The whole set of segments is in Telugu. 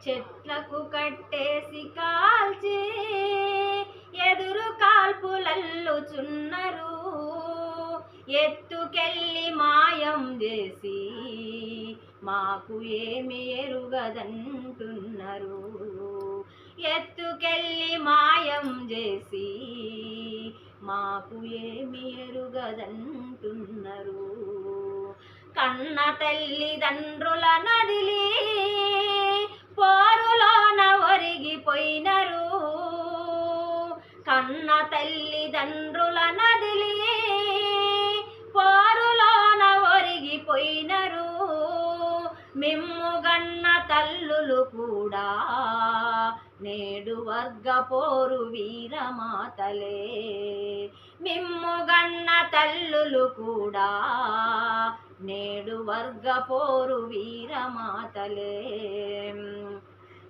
చెట్లకు కట్టేసి కాల్చి ఎదురు కాల్పులల్లుచున్నరు. ఎత్తుకెళ్ళి మాయం చేసి మాకు ఏమి ఎరుగదంటున్నారు. ఎత్తుకెళ్ళి మాయం చేసి మాకు ఏమి ఎరుగదంటున్నారు. కన్న తల్లిదండ్రుల నదిలి పోరులోన ఒరిగిపోయినరు. కన్న తల్లిదండ్రుల నదిలి పోరులోన ఒరిగిపోయినరు. మిమ్ముగన్న తల్లులు కూడా నేడు వర్గ పోరు వీరమాతలే. మిమ్ముగన్న తల్లులు కూడా నేడు వర్గ పోరు వీరమాతలే.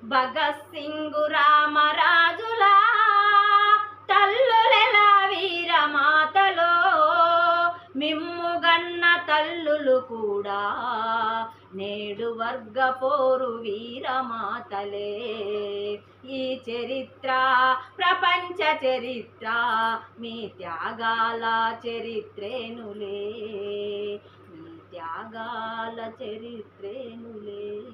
భగత్ సింగ్ రామరాజుల తల్లులెలా వీరమాతలో. మిమ్ముగన్న తల్లులు కూడా నేడు వర్గ పోరు వీరమాతలే. ఈ చరిత్ర ప్రపంచ చరిత్ర మీ త్యాగాల చరిత్రేనులే. మీ త్యాగాల చరిత్రేనులే.